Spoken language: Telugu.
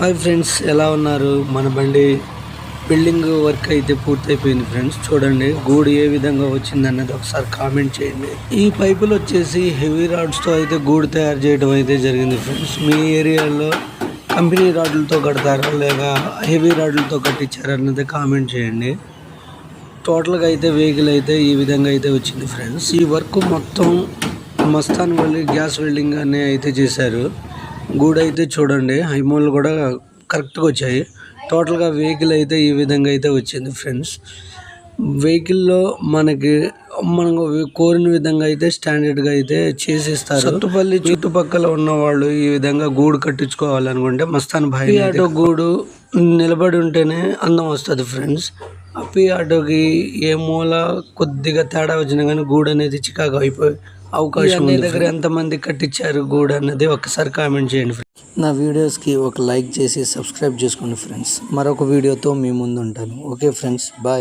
హాయ్ ఫ్రెండ్స్, ఎలా ఉన్నారు? మన బండి బిల్డింగ్ వర్క్ అయితే పూర్తయిపోయింది ఫ్రెండ్స్. చూడండి గూడు ఏ విధంగా వచ్చింది అన్నది ఒకసారి కామెంట్ చేయండి. ఈ పైపులు వచ్చేసి హెవీ రాడ్స్తో అయితే గూడు తయారు చేయడం అయితే జరిగింది ఫ్రెండ్స్. మీ ఏరియాలో కంపెనీ రాడ్లతో కడతారా లేక హెవీ రాడ్లతో కట్టించారా అన్నది కామెంట్ చేయండి. టోటల్గా అయితే వెహికల్ అయితే ఈ విధంగా అయితే వచ్చింది ఫ్రెండ్స్. ఈ వర్క్ మొత్తం మస్తాన్ వెళ్ళి గ్యాస్ వెల్డింగ్ అనే అయితే చేశారు. గూడు అయితే చూడండి హైమోలు కూడా కరెక్ట్గా వచ్చాయి. టోటల్గా వెహికల్ అయితే ఈ విధంగా అయితే వచ్చింది ఫ్రెండ్స్. వెహికల్లో మనం కోరిన విధంగా అయితే స్టాండర్డ్గా అయితే చేసిస్తారు. సత్తుపల్లి చుట్టుపక్కల ఉన్న వాళ్ళు ఈ విధంగా గూడు కట్టించుకోవాలనుకుంటే మస్తాన్ భాయ్ ఆటో గూడు నిలబడి ఉంటేనే అందం వస్తుంది ఫ్రెండ్స్. అప్పి ఆటోకి ఏ మూల కొద్దిగా తేడా వచ్చినా కానీ గూడు అనేది చికాకు అయిపోయి అవకాశం మీ దగ్గర ఎంతమంది కట్టించారు గూడు అన్నది ఒకసారి కామెంట్ చేయండి ఫ్రెండ్స్. నా వీడియోస్కి ఒక లైక్ చేసి సబ్స్క్రైబ్ చేసుకోండి ఫ్రెండ్స్. మరొక వీడియోతో మీ ముందు ఉంటాను. Okay friends, bye.